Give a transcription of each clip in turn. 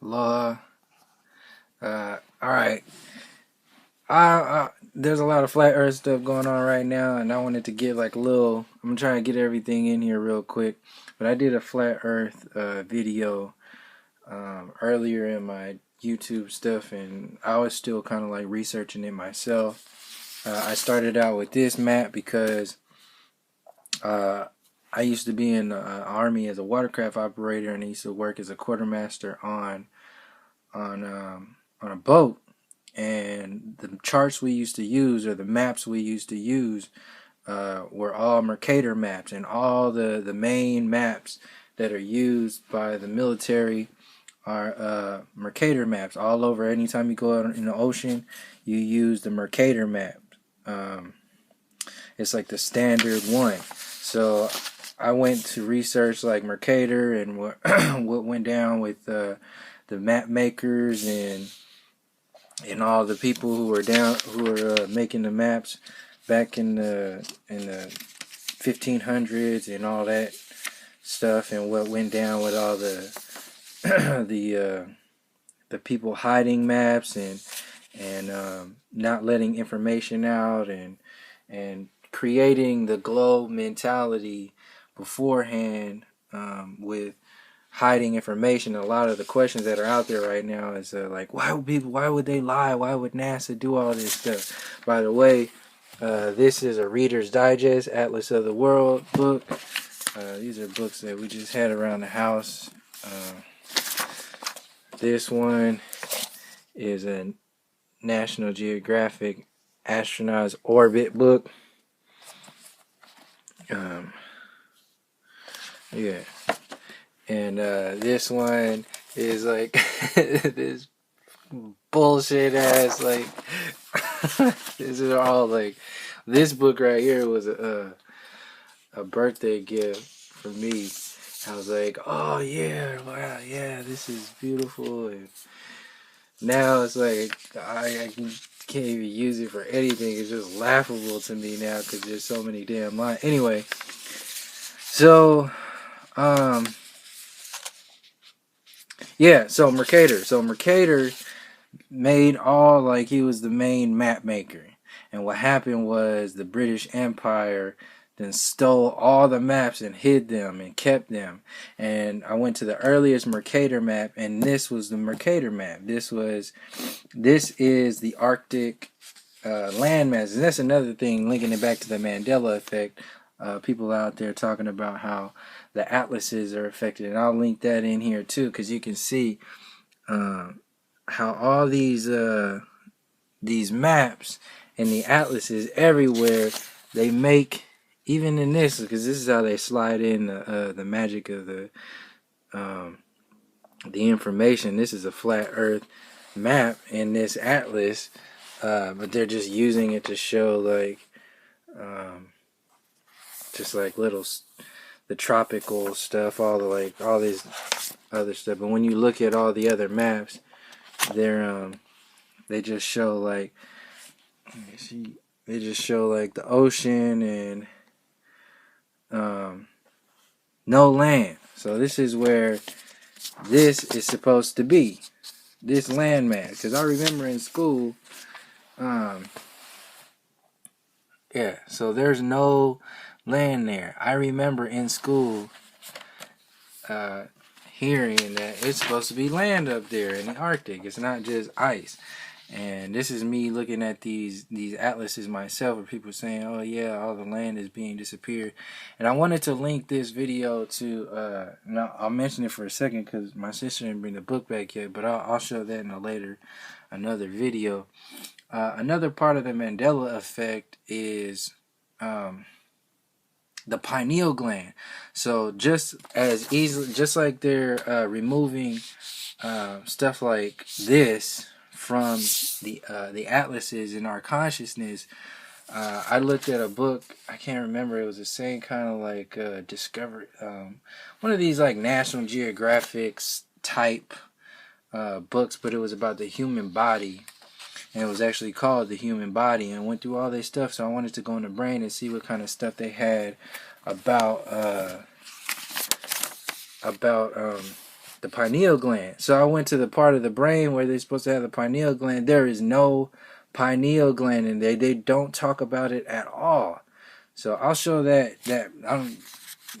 Law. Alright. There's a lot of flat earth stuff going on right now, and I wanted to get like a little. I'm trying to get everything in here real quick. But I did a flat earth video earlier in my YouTube stuff, and I was still kind of like researching it myself. I started out with this map because I used to be in the Army as a watercraft operator, and I used to work as a quartermaster on a boat. And the charts we used to use, or the maps we used to use, were all Mercator maps, and all the main maps that are used by the military are Mercator maps all over. Anytime you go out in the ocean, you use the Mercator map. It's like the standard one. So I went to research like Mercator and what what went down with the map makers and all the people who were making the maps back in the 1500s and all that stuff, and what went down with all the the people hiding maps and not letting information out, and creating the globe mentality beforehand, with hiding information. A lot of the questions that are out there right now is like, why would they lie? Why would NASA do all this stuff? By the way, this is a Reader's Digest Atlas of the World book. These are books that we just had around the house. This one is a National Geographic Astronaut's Orbit book. Yeah. And this one is like this bullshit ass, like this is all like, this book right here was a birthday gift for me. I was like, oh yeah, wow, yeah, this is beautiful. And now it's like I can't even use it for anything. It's just laughable to me now because there's so many damn lines. Anyway, so yeah, so Mercator made all, like, he was the main map maker. And what happened was the British Empire then stole all the maps and hid them and kept them. And I went to the earliest Mercator map, and this was the Mercator map. This is the Arctic landmass. And that's another thing, linking it back to the Mandela Effect. People out there talking about how the atlases are affected, and I'll link that in here too, because you can see how all these maps and the atlases everywhere, they make, even in this, because this is how they slide in the magic of the information. This is a flat Earth map in this atlas, but they're just using it to show like just like the tropical stuff, all this other stuff. But when you look at all the other maps, they just show like, they just show like the ocean and no land. So this is where this is supposed to be, this land mass. Because I remember in school, yeah, so there's no land there. I remember in school hearing that it's supposed to be land up there in the Arctic. It's not just ice. And this is me looking at these atlases myself, where people saying, oh yeah, all the land is being disappeared. And I wanted to link this video to, now I'll mention it for a second because my sister didn't bring the book back yet, but I'll show that in another video. Another part of the Mandela Effect is the pineal gland. So just like they're removing stuff like this from the atlases in our consciousness, I looked at a book, I can't remember, it was the same kind of like Discovery, one of these like National Geographic type books, but it was about the human body. And it was actually called The Human Body, and went through all this stuff. So I wanted to go in the brain and see what kind of stuff they had about the pineal gland. So I went to the part of the brain where they're supposed to have the pineal gland. There is no pineal gland in there. They don't talk about it at all. So I'll show that I'm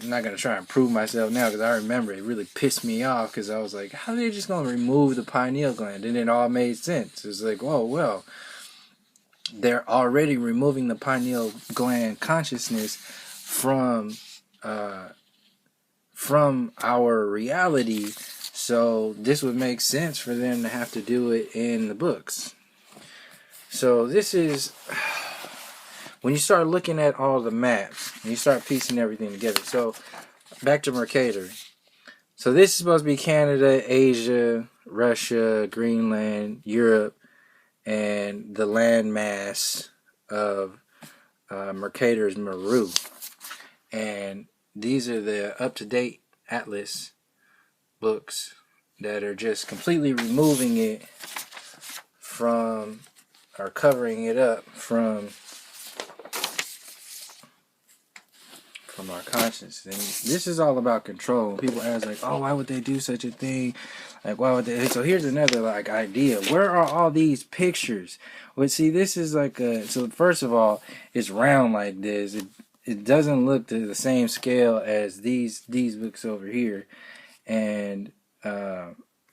not going to try and prove myself now because I remember it really pissed me off because I was like, how are they just going to remove the pineal gland? And it all made sense. It's like, whoa, well, they're already removing the pineal gland consciousness from our reality, so this would make sense for them to have to do it in the books. So this is when you start looking at all the maps and you start piecing everything together. So back to Mercator. So this is supposed to be Canada, Asia, Russia, Greenland, Europe, and the landmass of Mercator's Meru. And these are the up-to-date Atlas books that are just completely removing it from, or covering it up from our consciousness. And this is all about control. People ask like, oh, why would they do such a thing? Like, why would they? So here's another like idea. Where are all these pictures? Well, see, this is like so first of all, it's round like this. It doesn't look to the same scale as these books over here. And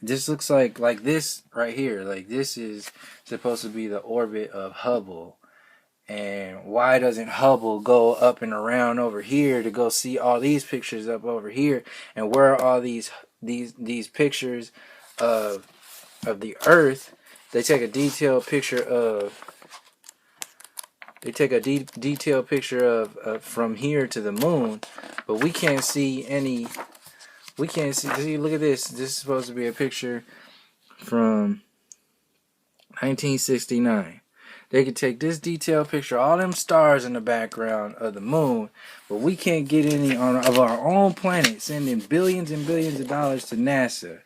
this looks like this right here. Like this is supposed to be the orbit of Hubble. And why doesn't Hubble go up and around over here to go see all these pictures up over here? And where are all these pictures of the Earth? They take a detailed picture of. They take a detailed picture of from here to the moon, but we can't see any. We can't see. See, look at this. This is supposed to be a picture from 1969. They could take this detailed picture, all them stars in the background of the moon, but we can't get any of our own planet, sending billions and billions of dollars to NASA.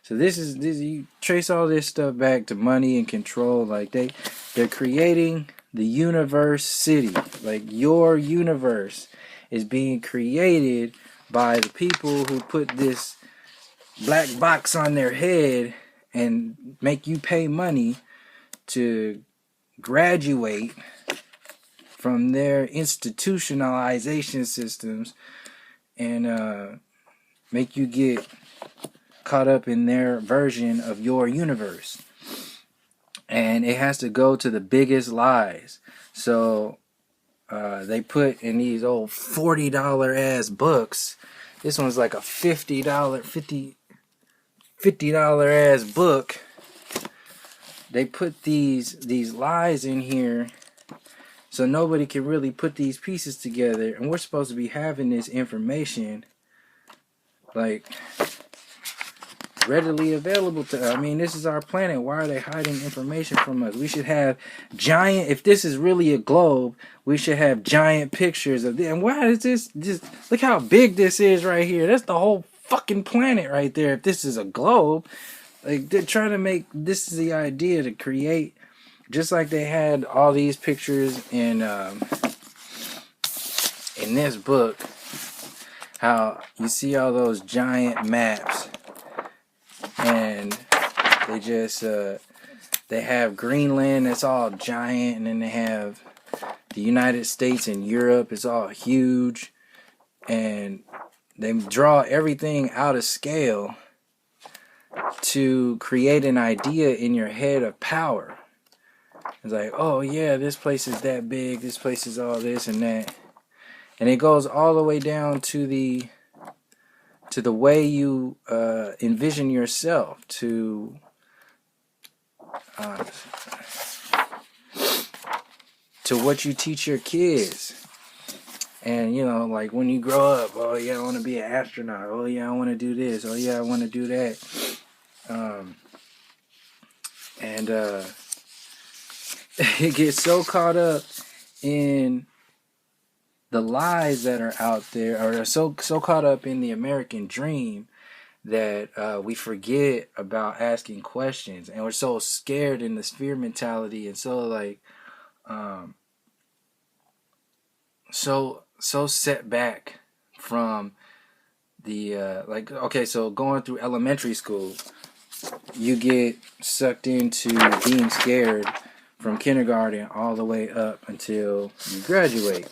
So this you trace all this stuff back to money and control. Like they're creating the universe city. Like your universe is being created by the people who put this black box on their head and make you pay money to graduate from their institutionalization systems and make you get caught up in their version of your universe. And it has to go to the biggest lies. So they put in these old $40 ass books. This one's like a $50 ass book. They put these lies in here so nobody can really put these pieces together. And we're supposed to be having this information like readily available to us. I mean, this is our planet. Why are they hiding information from us? We should have giant, if this is really a globe, we should have giant pictures of this. And why is this just, look how big this is right here. That's the whole fucking planet right there. If this is a globe, like they're trying to make, this is the idea to create, just like they had all these pictures in this book, how you see all those giant maps. And they just they have Greenland that's all giant, and then they have the United States and Europe. It's all huge, and they draw everything out of scale to create an idea in your head of power. It's like, oh yeah, this place is that big, this place is all this and that, and it goes all the way down to the way you envision yourself, to what you teach your kids. And, you know, like when you grow up, oh yeah, I want to be an astronaut. Oh yeah, I want to do this. Oh yeah, I want to do that. It gets so caught up in the lies that are out there, or are so caught up in the American dream, that we forget about asking questions, and we're so scared in the sphere mentality, and so like so set back from like, okay, so going through elementary school, you get sucked into being scared from kindergarten all the way up until you graduate.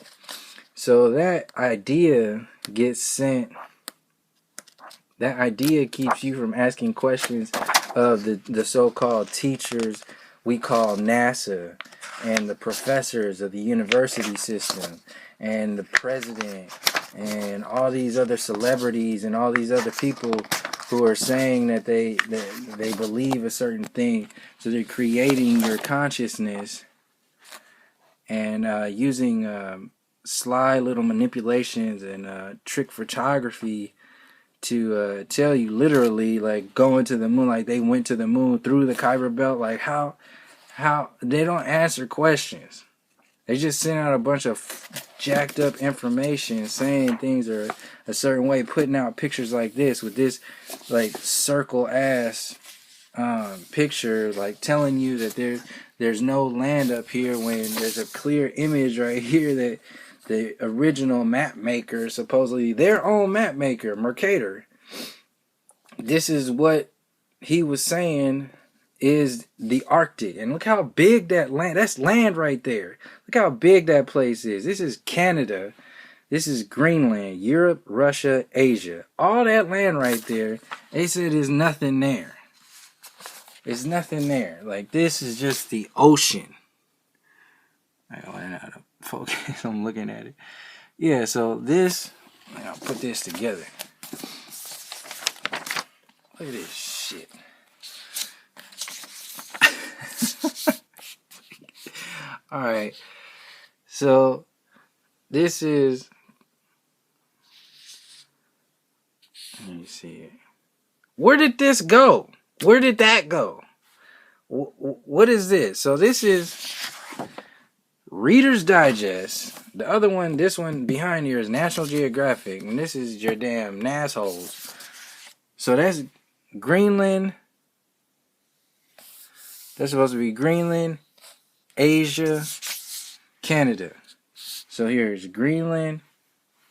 So that idea gets sent. That idea keeps you from asking questions of the so-called teachers we call NASA, and the professors of the university system, and the president, and all these other celebrities, and all these other people who are saying that they believe a certain thing. So they're creating your consciousness and using sly little manipulations and trick photography to tell you literally, like, going to the moon, like they went to the moon through the Kuiper Belt. Like, how they don't answer questions. They just send out a bunch of jacked up information saying things are a certain way, putting out pictures like this with this like circle ass picture, like telling you that there's no land up here when there's a clear image right here that the original map maker, supposedly their own map maker, Mercator, this is what he was saying is the Arctic. And look how big that land, that's land right there. Look how big that place is. This is Canada. This is Greenland, Europe, Russia, Asia. All that land right there, they said there's nothing there. There's nothing there. Like, this is just the ocean. I don't know how to focus. I'm looking at it. Yeah, so this, I'll put this together. Look at this shit. Alright. So, this is... Let me see it. Where did this go? Where did that go? What is this? So, this is Reader's Digest. The other one, this one behind here is National Geographic. And this is your damn nassholes. So, that's Greenland. That's supposed to be Greenland, Asia, Canada. So here's Greenland,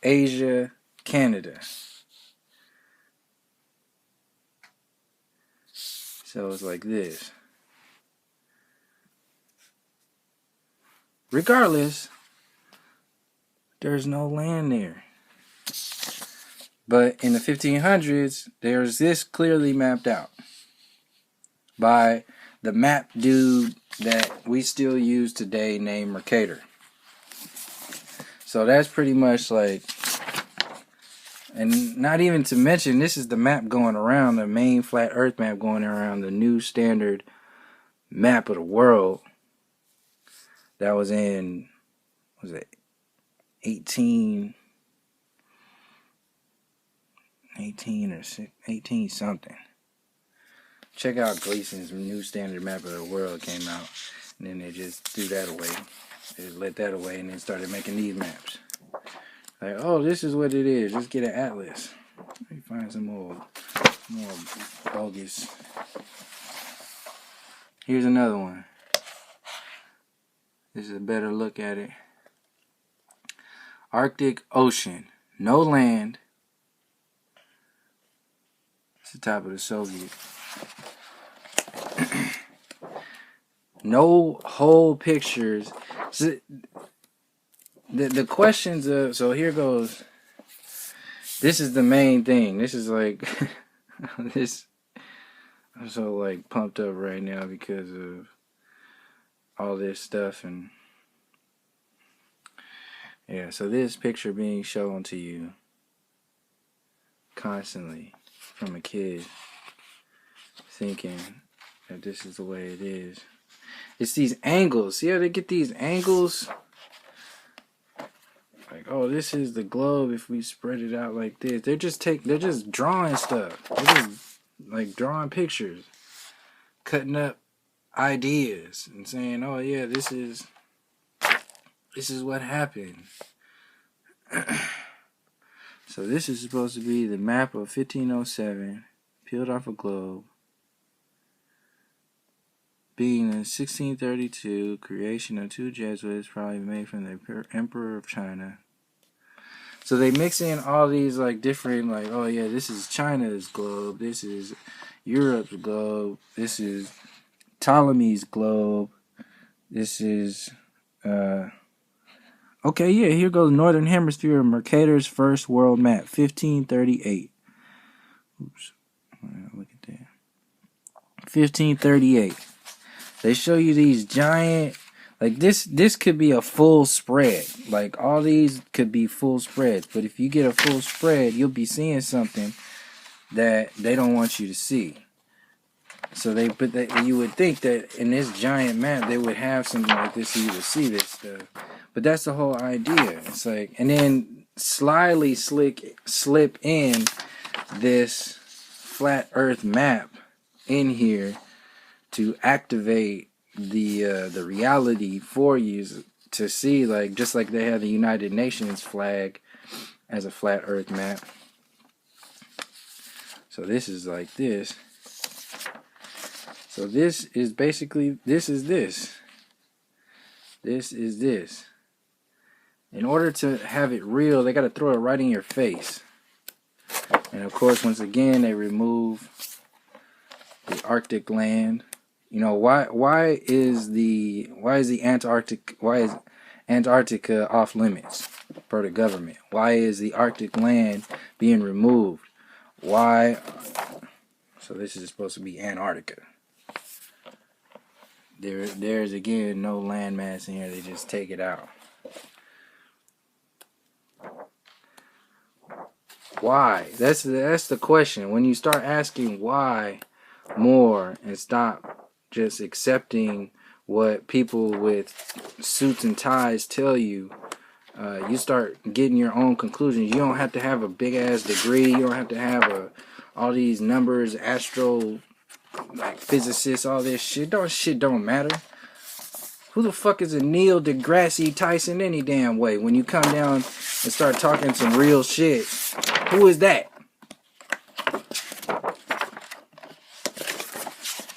Asia, Canada. So it's like this. Regardless, there's no land there. But in the 1500s, there's this clearly mapped out by the map dude that we still use today named Mercator. So that's pretty much like, and not even to mention, this is the map going around, the main flat earth map going around, the new standard map of the world that was in, what was it, 18 or 18 something. Check out Gleason's new standard map of the world came out, and then they just threw that away. They just let that away and then started making these maps. Like, oh, this is what it is. Let's get an atlas. Let me find some more bogus. Here's another one. This is a better look at it. Arctic Ocean. No land. It's the top of the Soviet. No whole pictures. So the questions of, so here goes. This is the main thing. This is like this. I'm so like pumped up right now because of all this stuff, and yeah, so this picture being shown to you constantly from a kid thinking that this is the way it is. It's these angles. See how they get these angles? Like, oh, this is the globe if we spread it out like this. They're just drawing stuff. They're just like drawing pictures, cutting up ideas and saying, oh yeah, this is what happened. So this is supposed to be the map of 1507, peeled off a globe, being in 1632, creation of two Jesuits, probably made from the Emperor of China. So they mix in all these like different, like, oh yeah, this is China's globe, this is Europe's globe, this is Ptolemy's globe, this is okay, yeah, here goes Northern Hemisphere, Mercator's first world map, 1538. Oops, look at that. 1538. They show you these giant, like this could be a full spread. Like all these could be full spreads. But if you get a full spread, you'll be seeing something that they don't want you to see. So you would think that in this giant map they would have something like this so you would see this stuff. But that's the whole idea. It's like, and then slyly slip in this flat Earth map in here to activate the reality for you to see, like just like they have the United Nations flag as a flat Earth map. So this is like this. So this is basically this is this. This is this. In order to have it real, they got to throw it right in your face. And of course, once again, they remove the Arctic land. You know, why is Antarctica off limits per the government? Why is the Arctic land being removed? Why? So this is supposed to be Antarctica. There's again no landmass in here. They just take it out. Why? That's the question. When you start asking why more and stop just accepting what people with suits and ties tell you, you start getting your own conclusions. You don't have to have a big ass degree. You don't have to have all these numbers, astro, like physicists, all this shit. Shit don't matter. Who the fuck is a Neil Degrasse Tyson any damn way? When you come down and start talking some real shit, who is that?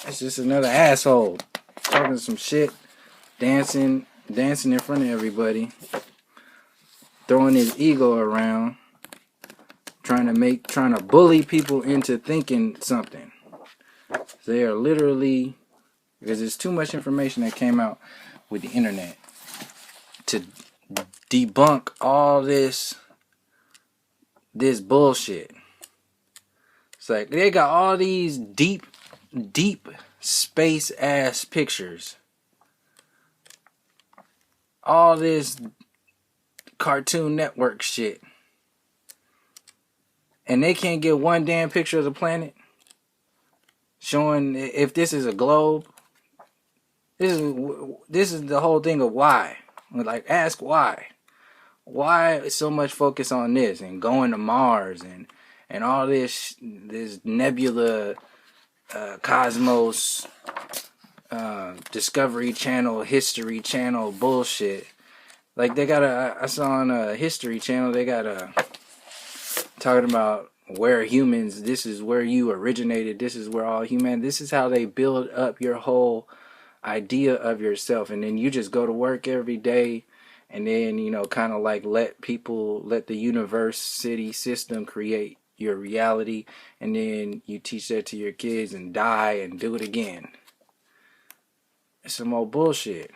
It's just another asshole talking some shit, dancing in front of everybody, throwing his ego around, trying to bully people into thinking something. They are literally, because there's too much information that came out with the internet to debunk all this bullshit. It's like they got all these deep space ass pictures, all this Cartoon Network shit, and they can't get one damn picture of the planet showing if this is a globe. This is the whole thing of why. Like, ask why. Why so much focus on this and going to Mars and all this nebula, cosmos, Discovery Channel, History Channel bullshit. Like they got I saw on a History Channel they got talking about where humans. This is where you originated. This is where all human. This is how they build up your whole idea of yourself, and then you just go to work every day, and then kind of like let the university system create your reality, and then you teach that to your kids and die and do it again. It's some old bullshit.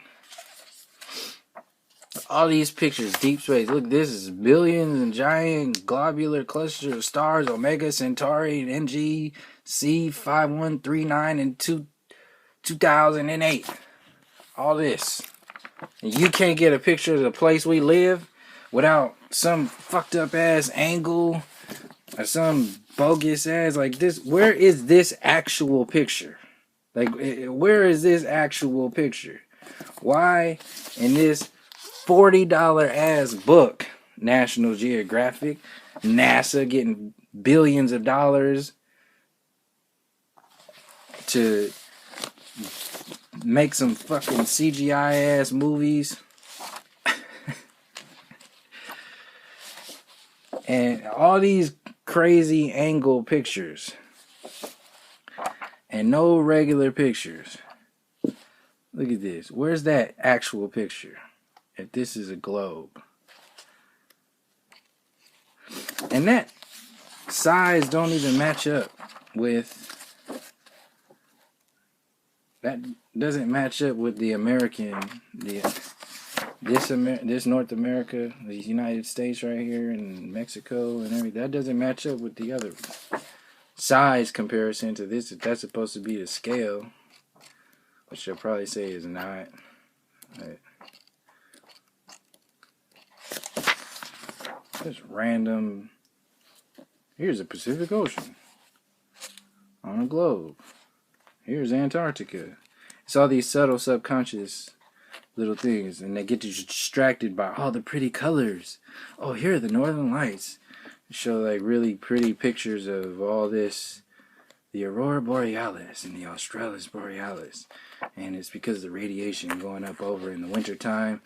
All these pictures, deep space. Look, this is billions and giant globular clusters of stars, Omega Centauri and NG C5139 and 2008. All this. And you can't get a picture of the place we live without some fucked up ass angle or some bogus ass like this. Where is this actual picture? Like, where is this actual picture? Why in this $40 ass book, National Geographic, NASA getting billions of dollars to make some fucking CGI ass movies and all these crazy angle pictures and no regular pictures? Look at this. Where's that actual picture? If this is a globe, And that size don't even match up with, that doesn't match up with the American, this North America, the United States right here, and Mexico and everything. That doesn't match up with the other size comparison to this. If that's supposed to be the scale, which you'll probably say is not. Right. Just random. Here's the Pacific Ocean on a globe. Here's Antarctica. It's all these subtle subconscious little things, and they get you distracted by all the pretty colors. Oh, here are the northern lights. They show like really pretty pictures of all this, the Aurora Borealis and the Australis Borealis. And it's because of the radiation going up over in the wintertime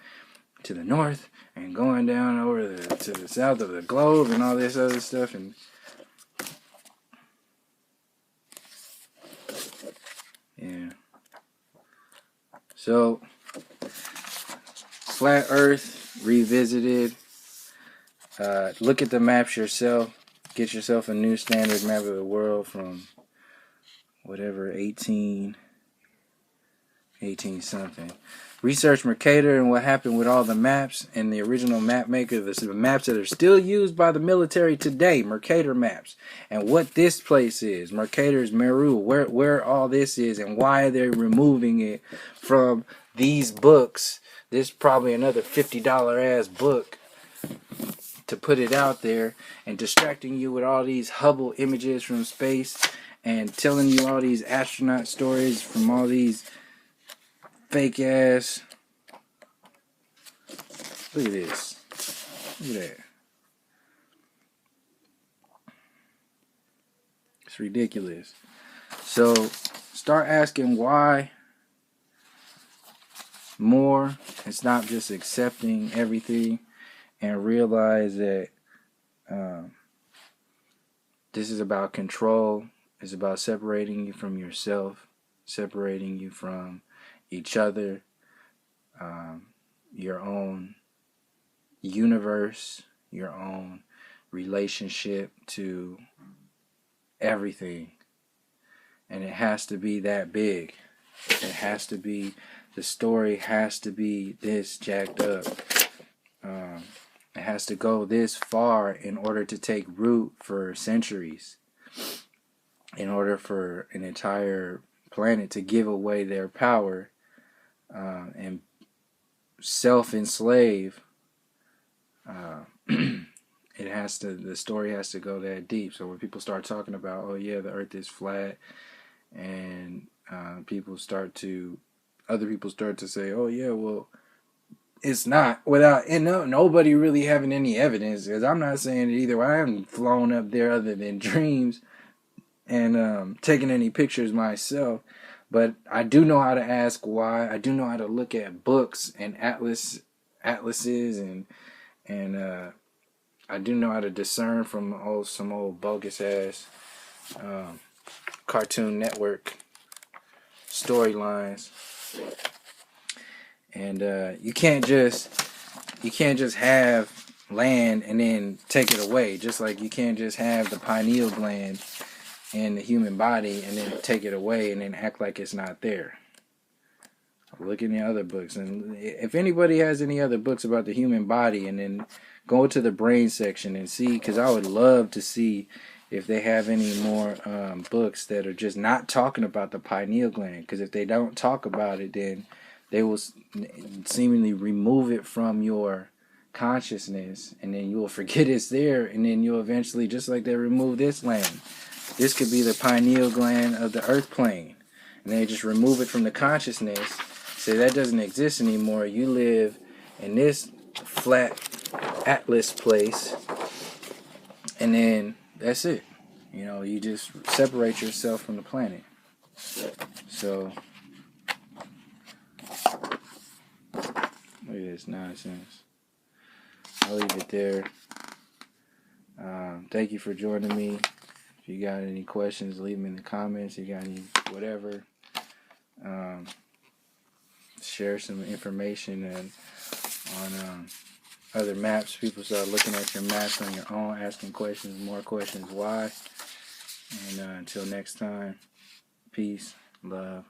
to the north and going down over to the south of the globe and all this other stuff. And yeah. So, Flat Earth Revisited. Look at the maps yourself. Get yourself a new standard map of the world from whatever, 18 something. Research Mercator and what happened with all the maps and the original map maker, the maps that are still used by the military today, Mercator maps, and what this place is, Mercator's Meru, where all this is and why they're removing it from these books. This probably another $50 ass book to put it out there and distracting you with all these Hubble images from space and telling you all these astronaut stories from all these fake ass. Look at this. Look at that. It's ridiculous. So start asking why more. It's not just accepting everything, and realize that this is about control. It's about separating you from yourself, separating you from each other, your own universe, your own relationship to everything. And it has to be that big. It has to be, the story has to be this jacked up. It has to go this far in order to take root for centuries. In order for an entire planet to give away their power and self-enslave, it has to. The story has to go that deep. So when people start talking about, oh yeah, the Earth is flat, and other people start to say, oh yeah, well, it's not. Without nobody really having any evidence, because I'm not saying it either. I haven't flown up there other than dreams and taking any pictures myself. But I do know how to ask why. I do know how to look at books and atlases, and I do know how to discern from some old bogus ass Cartoon Network storylines. And you can't just have land and then take it away. Just like you can't just have the pineal gland in the human body and then take it away and then act like it's not there. Look in the other books, and if anybody has any other books about the human body, and then go to the brain section and see, because I would love to see if they have any more books that are just not talking about the pineal gland. Because if they don't talk about it, then they will seemingly remove it from your consciousness, and then you will forget it's there, and then you'll eventually, just like they remove this gland, this could be the pineal gland of the earth plane, and they just remove it from the consciousness, say that doesn't exist anymore. You live in this flat atlas place, and then that's it. You just separate yourself from the planet. So look at this nonsense. I'll leave it there. Thank you for joining me. If you got any questions, leave them in the comments. You got any whatever. Share some information on other maps. People start looking at your maps on your own, asking questions, more questions, why. And until next time, peace, love.